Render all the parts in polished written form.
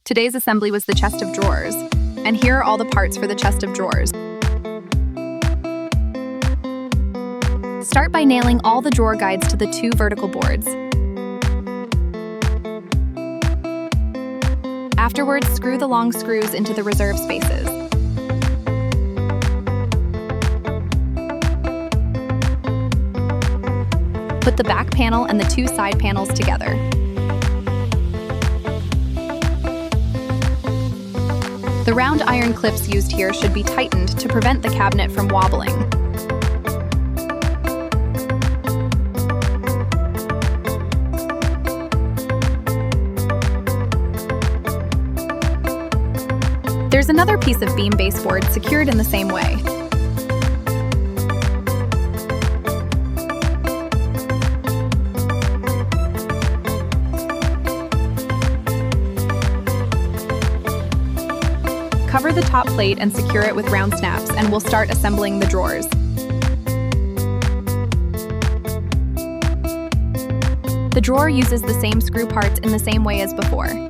Today's assembly was the chest of drawers, and here are all the parts for the chest of drawers. Start by nailing all the drawer guides to the 2 vertical boards. Afterwards, screw the long screws into the reserve spaces. Put the back panel and the 2 side panels together. The round iron clips used here should be tightened to prevent the cabinet from wobbling. There's another piece of beam baseboard secured in the same way. Cover the top plate and secure it with round snaps, and we'll start assembling the drawers. The drawer uses the same screw parts in the same way as before.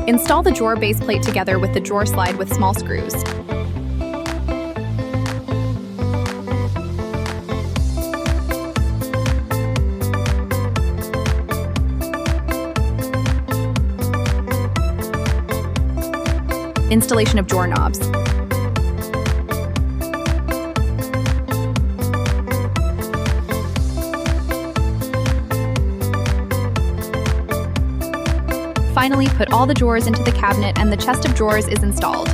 Install the drawer base plate together with the drawer slide with small screws. Installation of drawer knobs. Finally, put all the drawers into the cabinet and the chest of drawers is installed.